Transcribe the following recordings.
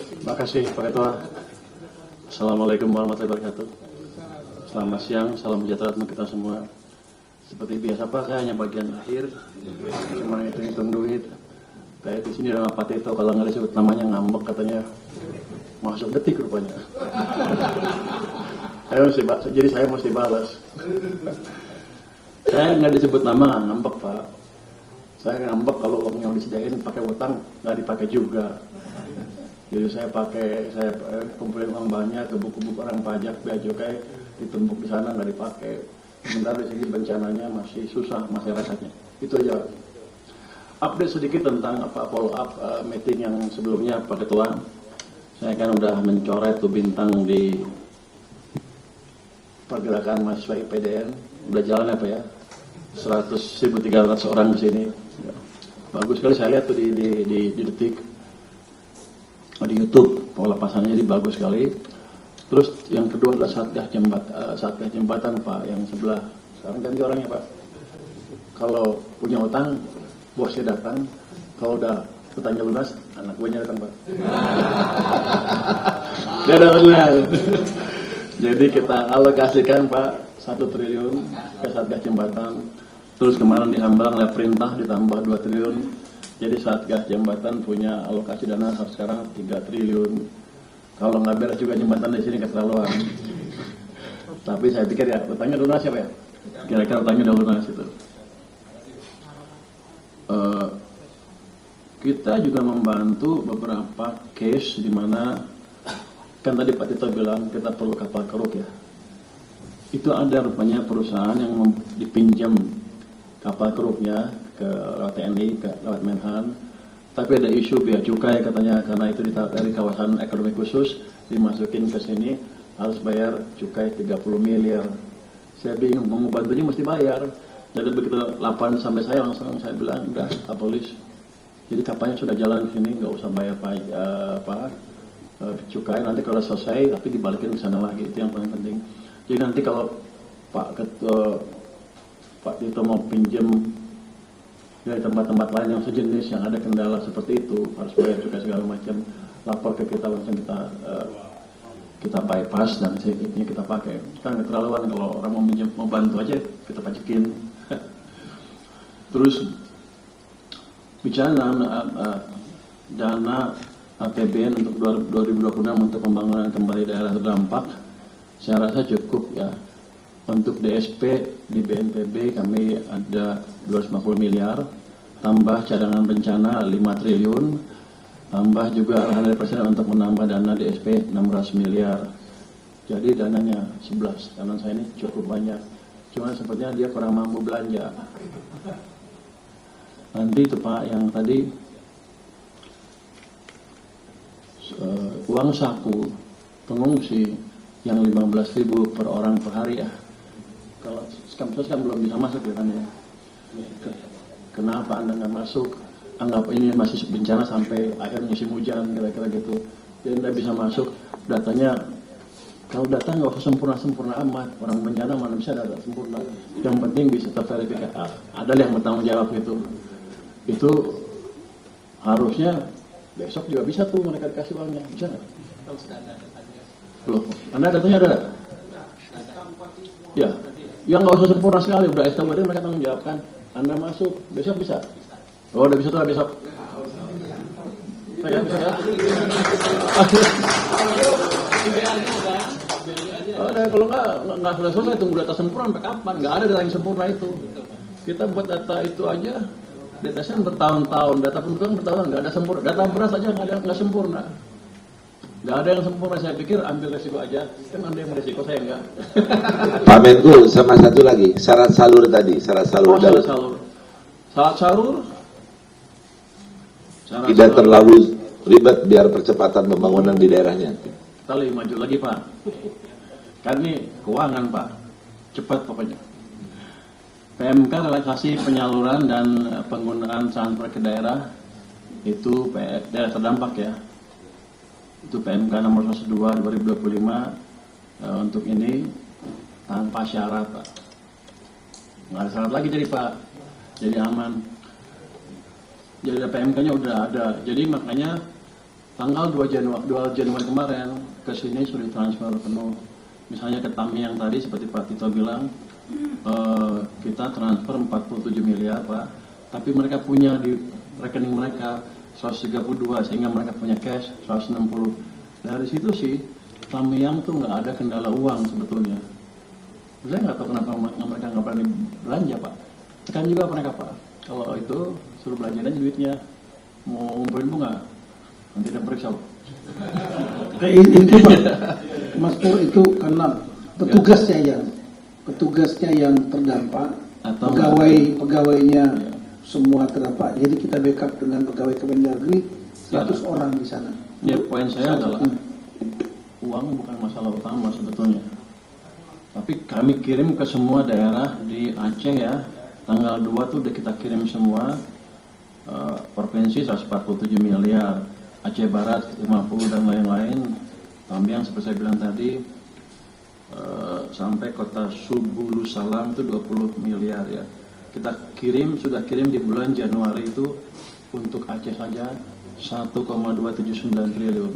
Terima kasih Pak Ketua. Assalamualaikum warahmatullahi wabarakatuh. Selamat siang, salam sejahtera untuk kita semua. Seperti biasa Pak, saya hanya bagian akhir, cuma hitung duit. Kayak di sini ada Pak Tito, kalau nggak disebut namanya ngambek katanya masuk detik rupanya. Jadi saya mesti balas. Saya nggak disebut nama, ngambek Pak. Saya ngambek kalau uang yang disediain pakai utang nggak dipakai juga. Jadi saya kumpulin uang banyak ke buku-buku orang pajak, bea cukai ditumpuk di sana nggak dipakai. Sementara di sini bencananya masih susah masyarakatnya. Itu aja. Update sedikit tentang follow up meeting yang sebelumnya Pak Ketua. Saya kan udah mencoret tuh bintang di pergerakan mahasiswa IPDN. Udah jalan apa ya? 100.300 orang di sini. Bagus sekali saya lihat tuh di detik. Di YouTube pelepasannya jadi bagus sekali. Terus yang kedua adalah Satgas Jembatan Pak yang sebelah. Sekarang ganti orangnya Pak. Kalau punya utang bosnya datang, kalau udah utangnya lunas anak buahnya datang Pak. Dia ada lunas. Jadi kita alokasikan Pak 1 triliun ke Satgas Jembatan. Terus kemarin di Hambalang ada perintah ditambah 2 triliun. Jadi Satgas Jembatan punya alokasi dana sekarang 3 triliun. Kalau nggak beres juga jembatan di sini keterlaluan. Tapi saya pikir ya utangnya lunas siapa ya? Kira-kira utangnya udah lunas itu. Kita juga membantu beberapa case di mana kan tadi Pak Tito bilang kita perlu kapal keruk ya. Itu ada rupanya perusahaan yang dipinjam kapal keruknya ke TNI, lewat Menhan, tapi ada isu bea cukai katanya karena itu dari kawasan ekonomi khusus dimasukin ke sini harus bayar cukai 30 miliar. Saya bingung mau bantunya mesti bayar. Jadi begitu laporan sampai saya langsung saya bilang udah abolis. Jadi kapalnya sudah jalan ke sini nggak usah bayar cukai. Nanti kalau selesai tapi dibalikin ke sana lagi, itu yang paling penting. Jadi nanti kalau Pak Tito mau pinjam dari tempat-tempat lain yang sejenis yang ada kendala seperti itu harus bayar cukai segala macam, lapor ke kita langsung kita bypass dan ini kita pakai. Kan keterlaluan kalau orang mau bantu aja kita pajakin. Terus bicara dana APBN untuk 2026 untuk pembangunan kembali daerah terdampak, saya rasa cukup ya. Untuk DSP di BNPB kami ada 250 miliar, tambah cadangan bencana 5 triliun, tambah juga arahan dari Presiden untuk menambah dana DSP 600 miliar. Jadi dananya 11, kanan saya ini cukup banyak. Cuma sepertinya dia kurang mampu belanja. Nanti itu Pak yang tadi uang saku pengungsi yang 15.000 per orang per hari ya. Kalau skam-skam kan belum bisa masuk ya kan ya. Kenapa Anda nggak masuk? Anggap ini masih bencana sampai akhir musim hujan kira-kira gitu. Jadi Anda bisa masuk. Datanya kalau data nggak usah sempurna amat. Orang bencana mana bisa data sempurna. Yang penting bisa terverifikasi. Ada yang bertanggung jawab itu. Itu harusnya besok juga bisa tuh mereka dikasih uangnya. Bisa nggak? Loh, Anda datanya ada? Ya. Yang nggak usah sempurna sekali, udah SKWD mereka tanggung jawab kan. Anda masuk, besok bisa. Oh, udah bisa tuh besok. Saya bisa ya. Kalau nggak selesai tunggu data sempurna sampai kapan? Nggak ada data yang sempurna itu. Kita buat data itu aja, datanya bertahun-tahun, data penduduk bertahun nggak ada sempurna. Data beras aja nggak sempurna. Nggak ada yang sempurna, saya pikir ambil resiko aja. Kan Anda yang resiko, saya enggak. Pak Menko, sama satu lagi, syarat salur tadi, syarat salur. Syarat salur. Tidak terlalu ribet biar percepatan pembangunan di daerahnya. Kita lebih maju lagi Pak. Kan ini keuangan Pak, cepat pokoknya. PMK relaksasi penyaluran dan penggunaan transfer ke daerah itu daerah terdampak ya. Itu PMK nomor 102 2025 untuk ini tanpa syarat Pak. Nggak ada syarat lagi jadi Pak, jadi aman. Jadi PMK-nya udah ada. Jadi makanya tanggal 2 Januari kemarin ke sini sudah transfer penuh. Misalnya ke Tamiang tadi seperti Pak Tito bilang, kita transfer 47 miliar Pak, tapi mereka punya di rekening mereka 132 sehingga mereka punya cash 160. Dari situ sih Tamiang tuh nggak ada kendala uang sebetulnya. Saya nggak tahu kenapa mereka nggak berani belanja Pak. Tekan juga mereka Pak, kalau itu suruh belanja aja duitnya, mau ngumpulin bunga nanti dia periksa Pak. Itu Pak, Mas Pur, itu karena petugasnya yang terdampak, Atau pegawainya semua terdampak. Jadi kita backup dengan pegawai Kemendagri 100 orang di sana. Ya, poin saya adalah uang bukan masalah utama sebetulnya. Tapi kami kirim ke semua daerah di Aceh ya. Tanggal 2 tuh udah kita kirim semua. Provinsi 147 miliar, Aceh Barat 50 dan lain-lain. Tamiang seperti saya bilang tadi, sampai kota Subulu Salam itu 20 miliar ya. Kita sudah kirim di bulan Januari itu untuk Aceh saja 1,279 triliun.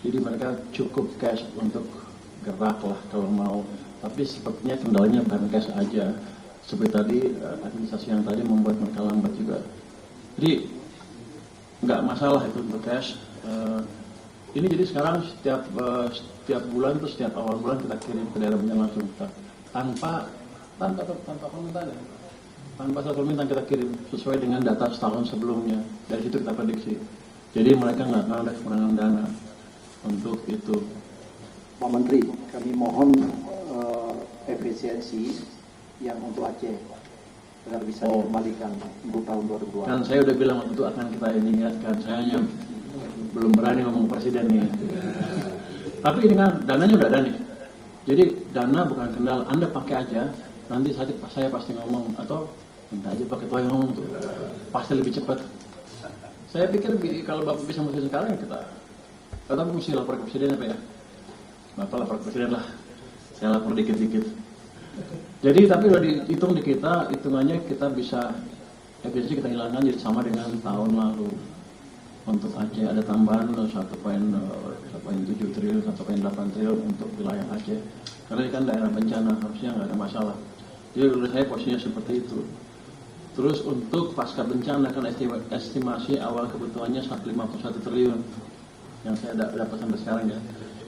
Jadi mereka cukup cash untuk gerak lah kalau mau. Tapi sepertinya kendalanya bukan cash aja. Seperti tadi administrasi yang tadi membuat mereka lambat juga. Jadi nggak masalah itu untuk cash. Ini jadi sekarang setiap bulan tuh setiap awal bulan kita kirim ke daerahnya langsung tanpa permintaan ya. Tanpa satu permintaan kita kirim sesuai dengan data setahun sebelumnya. Dari situ kita prediksi. Jadi mereka nggak ada kekurangan dana untuk itu. Pak Menteri, kami mohon efisiensi yang untuk Aceh agar bisa dikembalikan untuk tahun 2002. Kan saya udah bilang waktu itu akan kita ingatkan, saya hanya belum berani ngomong presiden nih. Tapi ini kan dananya udah ada nih. Jadi dana bukan kendala, Anda pakai aja. Nanti saya pasti ngomong atau minta aja pakai yang ngomong tuh, pasti lebih cepat. Saya pikir kalau Bapak bisa mesti sekarang ya kita. Atau mesti lapor ke presiden apa ya? Bapak lapor ke presiden lah. Saya lapor dikit-dikit. Jadi tapi udah dihitung di kita, hitungannya kita bisa efisiensi kita hilangkan jadi sama dengan tahun lalu. Untuk Aceh ada tambahan 1,7 triliun, 1,8 triliun untuk wilayah Aceh. Karena ini kan daerah bencana, harusnya nggak ada masalah. Jadi menurut saya posisinya seperti itu. Terus untuk pasca bencana kan estimasi awal kebutuhannya 151 triliun yang saya dapat sampai sekarang ya.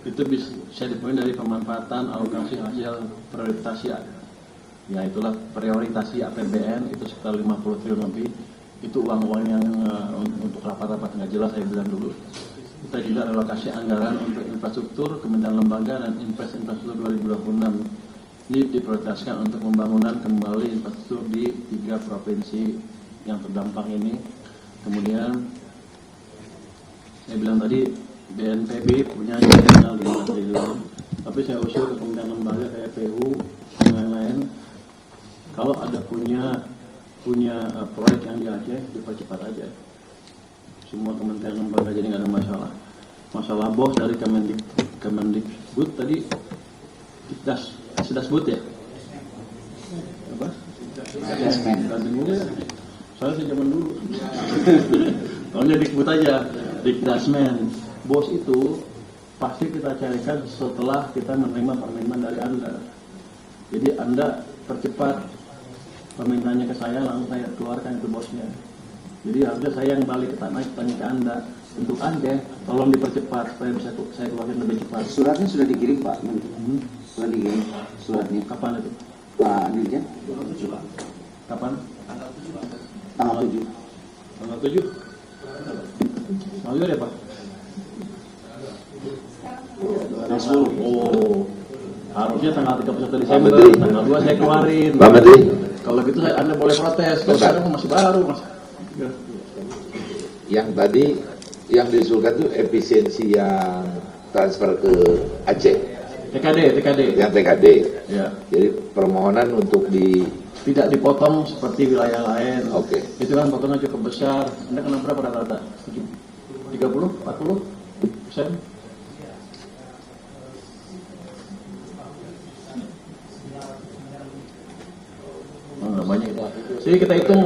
Itu bisa dipenuhi dari pemanfaatan alokasi hasil prioritasi ya itulah prioritasi APBN itu sekitar 50 triliun lebih. Itu uang-uang yang untuk rapat-rapat nggak jelas saya bilang dulu. Kita juga alokasi anggaran untuk infrastruktur Kementerian Lembaga dan Infrastruktur 2026. Ini diprioritaskan untuk pembangunan kembali infrastruktur di 3 provinsi yang terdampak ini. Kemudian saya bilang tadi BNPB punya tinggal 5 triliun, tapi saya usul ke Kementerian Lembaga kayak PU dan lain-lain. Kalau ada punya proyek yang di Aceh, dipercepat aja. Semua kementerian lembaga jadi nggak ada masalah. Masalah bos dari Kemendikbud tadi, Dasbud ya? Apa? Dasmen. Saya zaman dulu. Soalnya Dikbud aja, Dikdasmen. Bos itu pasti kita carikan setelah kita menerima permintaan dari Anda. Jadi Anda percepat permintaannya ke saya, langsung saya keluarkan itu bosnya. Jadi harusnya saya yang balik ke tanah tanya ke Anda. Untuk Aceh, tolong dipercepat supaya bisa saya keluarkan lebih cepat. Suratnya sudah dikirim Pak Menteri. Sudah dikirim suratnya. Kapan itu? Pak Dirjen. Kapan? Tanggal 7. Tanggal 7? Tanggal ya Pak? Oh, harusnya tanggal 31 Desember, tanggal 2 saya keluarin. Pak Menteri. Kalau gitu Anda boleh protes. Kalau sekarang masih baru Mas. Yang tadi yang diusulkan itu efisiensi yang transfer ke Aceh. TKD. Yang TKD. Ya. Jadi permohonan untuk Tidak dipotong seperti wilayah lain. Oke. Itu kan potongnya cukup besar. Anda kena berapa rata-rata? 30, 40%? Nggak banyak itu. Jadi kita hitung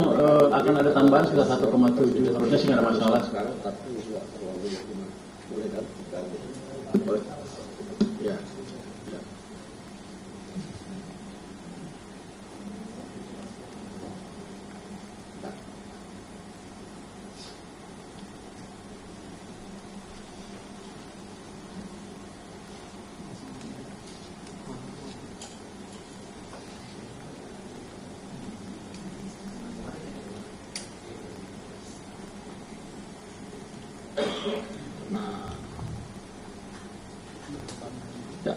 akan ada tambahan sekitar 1,7. Harusnya sih nggak ada masalah. Boleh kan? Boleh. Ya. Ya. Ya.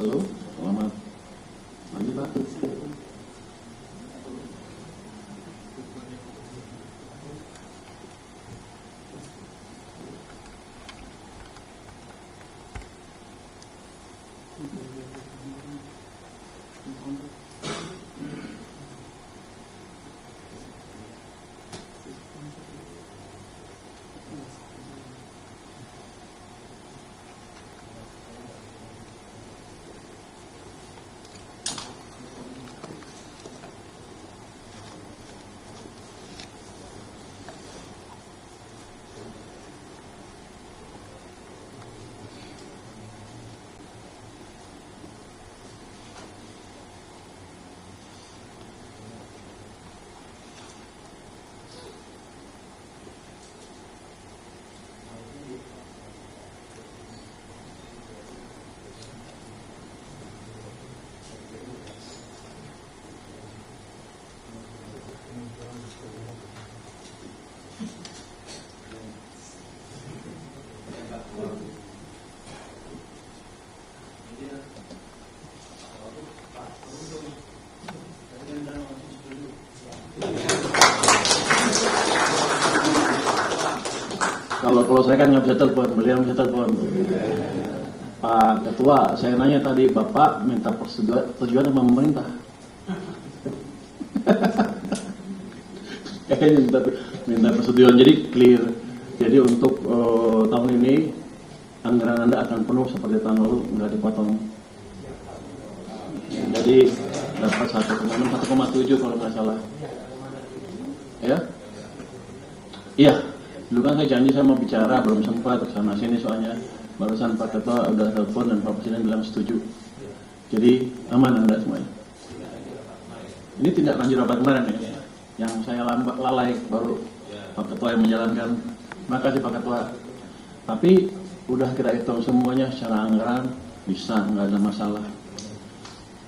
Halo, selamat pagi Pak. Kalau saya kan nggak bisa telepon, beliau bisa telepon. Pak Ketua, saya nanya tadi, Bapak minta persetujuan sama pemerintah. Kayaknya minta persetujuan, jadi clear. Jadi untuk tahun ini anggaran Anda akan penuh seperti tahun lalu, nggak dipotong. Jadi dapat 1,7 kalau nggak salah. Ya? Iya. Dulu kan saya janji saya mau bicara, belum sempat kesana sini soalnya barusan Pak Ketua udah telepon dan Pak Presiden bilang setuju. Jadi aman Anda semuanya. Ini tidak lanjut rapat kemarin ya, yang saya lalai baru Pak Ketua yang menjalankan. Terima kasih Pak Ketua. Tapi udah kita hitung semuanya secara anggaran bisa, nggak ada masalah.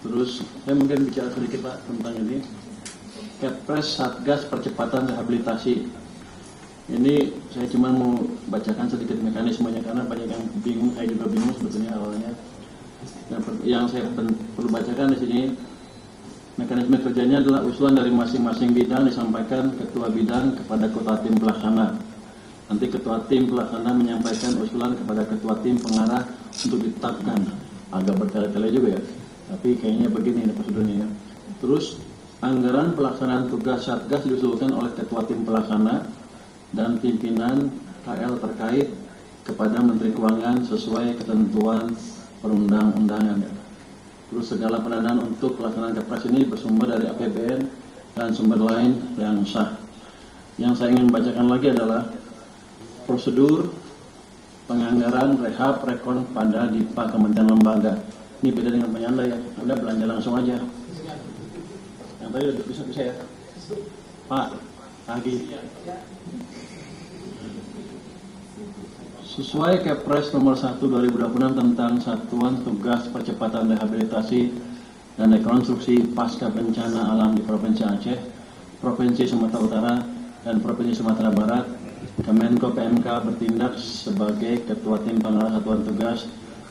Terus saya mungkin bicara sedikit Pak tentang ini. Kepres Satgas Percepatan Rehabilitasi. Ini saya cuma mau bacakan sedikit mekanismenya karena banyak yang bingung, saya juga bingung sebetulnya awalnya. Yang saya perlu bacakan di sini, mekanisme kerjanya adalah usulan dari masing-masing bidang disampaikan ketua bidang kepada ketua tim pelaksana. Nanti ketua tim pelaksana menyampaikan usulan kepada ketua tim pengarah untuk ditetapkan. Agak berkali-kali juga ya, tapi kayaknya begini prosedurnya ya. Terus anggaran pelaksanaan tugas Satgas diusulkan oleh ketua tim pelaksana dan pimpinan KL terkait kepada Menteri Keuangan sesuai ketentuan perundang-undangan. Terus segala pendanaan untuk pelaksanaan Kepres ini bersumber dari APBN dan sumber lain yang sah. Yang saya ingin bacakan lagi adalah prosedur penganggaran rehab rekon pada DIPA Kementerian Lembaga. Ini beda dengan penyanda ya, Anda belanja langsung aja. Yang tadi udah bisa ya. Pak, lagi. Sesuai Kepres nomor 1 2026 tentang Satuan Tugas Percepatan Rehabilitasi dan Rekonstruksi Pasca Bencana Alam di Provinsi Aceh, Provinsi Sumatera Utara, dan Provinsi Sumatera Barat, Kemenko PMK bertindak sebagai Ketua Tim Pengarah Satuan Tugas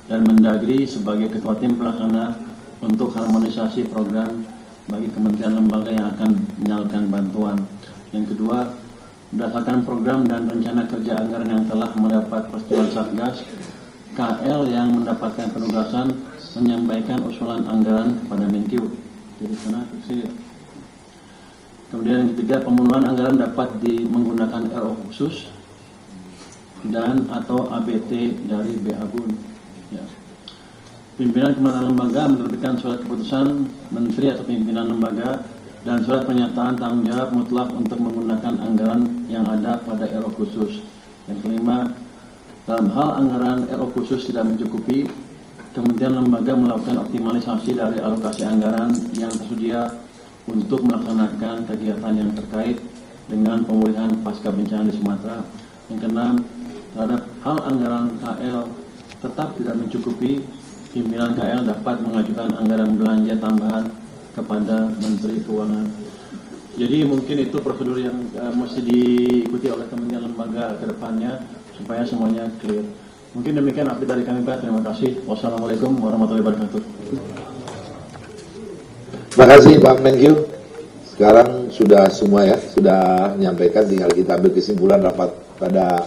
dan Mendagri sebagai Ketua Tim Pelaksana untuk harmonisasi program bagi kementerian lembaga yang akan menyalurkan bantuan. Yang kedua, berdasarkan program dan rencana kerja anggaran yang telah mendapat persetujuan Satgas, KL yang mendapatkan penugasan menyampaikan usulan anggaran kepada Menkyu. Jadi sana sini. Kemudian yang ketiga, pemenuhan anggaran dapat menggunakan RO khusus dan atau ABT dari BABUN. Ya. Pimpinan kementerian lembaga menerbitkan surat keputusan menteri atau pimpinan lembaga dan surat pernyataan tanggung jawab mutlak untuk menggunakan anggaran yang ada pada RO khusus. Yang kelima, dalam hal anggaran RO khusus tidak mencukupi, kementerian lembaga melakukan optimalisasi dari alokasi anggaran yang tersedia untuk melaksanakan kegiatan yang terkait dengan pemulihan pasca bencana di Sumatera. Yang keenam, terhadap hal anggaran KL tetap tidak mencukupi, pimpinan KL dapat mengajukan anggaran belanja tambahan kepada Menteri Keuangan. Jadi mungkin itu prosedur yang mesti diikuti oleh kementerian lembaga ke depannya supaya semuanya clear. Mungkin demikian update dari kami, Pak. Terima kasih. Wassalamualaikum warahmatullahi wabarakatuh. Terima kasih Pak Menkyu. Sekarang sudah semua ya, sudah menyampaikan, tinggal kita ambil kesimpulan rapat pada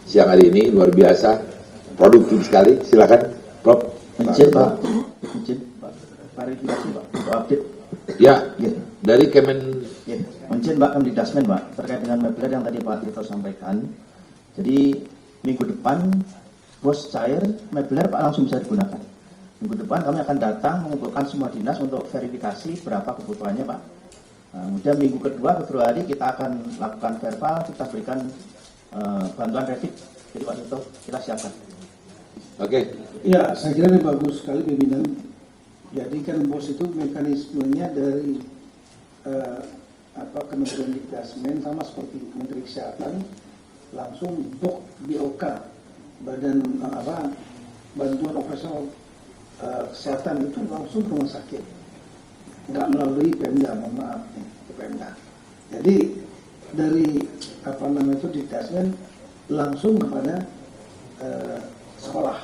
siang hari ini. Luar biasa, produktif sekali. Silakan, Prof. Izin Pak, izin Pak, klarifikasi Pak, untuk update. Ya, dari Kemen. Ya, izin Pak, Kemdikdasmen Pak, terkait dengan Mebler yang tadi Pak Tito sampaikan. Jadi minggu depan bos cair Mebler Pak langsung bisa digunakan. Minggu depan kami akan datang mengumpulkan semua dinas untuk verifikasi berapa kebutuhannya Pak. Nah, kemudian minggu kedua, Februari kita akan lakukan verbal, kita berikan bantuan Revit. Jadi Pak Tito kita siapkan. Oke. Ya, saya kira ini bagus sekali pimpinan. Jadi kan bos itu mekanismenya dari Kementerian Dikdasmen sama seperti Menteri Kesehatan langsung untuk BOK, Badan Bantuan Operasional Kesehatan itu langsung ke rumah sakit, nggak melalui Pemda, mohon maaf nih, ke Pemda. Jadi dari Dikdasmen langsung kepada sekolah.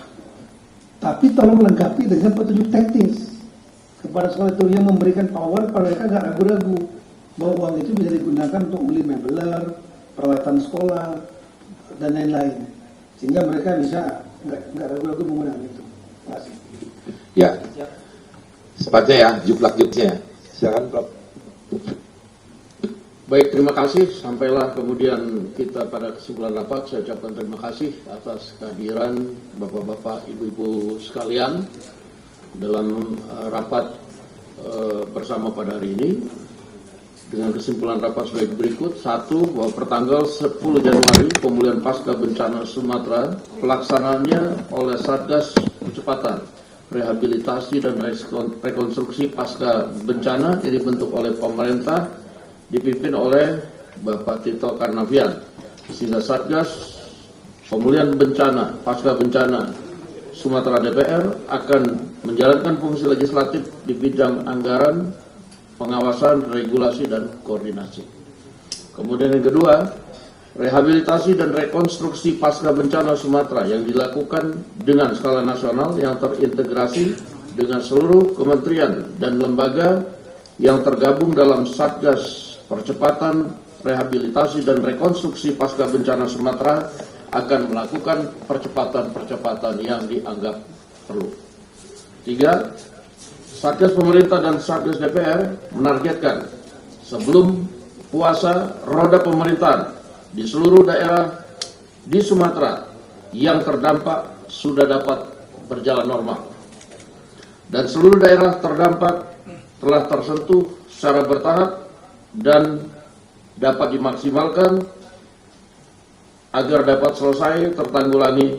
Tapi tolong lengkapi dengan petunjuk teknis kepada sekolah itu yang memberikan power pada mereka nggak ragu-ragu bahwa uang itu bisa digunakan untuk beli mebler, peralatan sekolah dan lain-lain, sehingga mereka bisa nggak ragu-ragu menggunakan itu. Terima kasih. Ya, sepatnya ya, juklak-juknya. Silakan, Prof. Baik, terima kasih. Sampailah kemudian kita pada kesimpulan rapat. Saya ucapkan terima kasih atas kehadiran Bapak-Bapak, Ibu-Ibu sekalian dalam rapat bersama pada hari ini. Dengan kesimpulan rapat sebagai berikut. 1. Bahwa pertanggal 10 Januari pemulihan pasca bencana Sumatera pelaksanaannya oleh Satgas Percepatan Rehabilitasi dan Rekonstruksi Pasca Bencana yang dibentuk oleh pemerintah dipimpin oleh Bapak Tito Karnavian, sehingga Satgas Pemulihan Bencana Pasca Bencana Sumatera DPR akan menjalankan fungsi legislatif di bidang anggaran, pengawasan, regulasi, dan koordinasi. Kemudian yang kedua, rehabilitasi dan rekonstruksi pasca bencana Sumatera yang dilakukan dengan skala nasional yang terintegrasi dengan seluruh kementerian dan lembaga yang tergabung dalam Satgas Percepatan Rehabilitasi dan Rekonstruksi Pasca Bencana Sumatera akan melakukan percepatan-percepatan yang dianggap perlu. 3. Satgas pemerintah dan Satgas DPR menargetkan sebelum puasa roda pemerintahan di seluruh daerah di Sumatera yang terdampak sudah dapat berjalan normal. Dan seluruh daerah terdampak telah tersentuh secara bertahap dan dapat dimaksimalkan agar dapat selesai tertanggulangi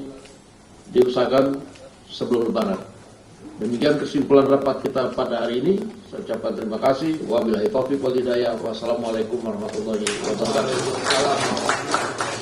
diusahakan sebelum Lebaran. Demikian kesimpulan rapat kita pada hari ini. Saya ucapkan terima kasih. Wabillahi taufiq wal hidayah. Wassalamualaikum warahmatullahi wabarakatuh.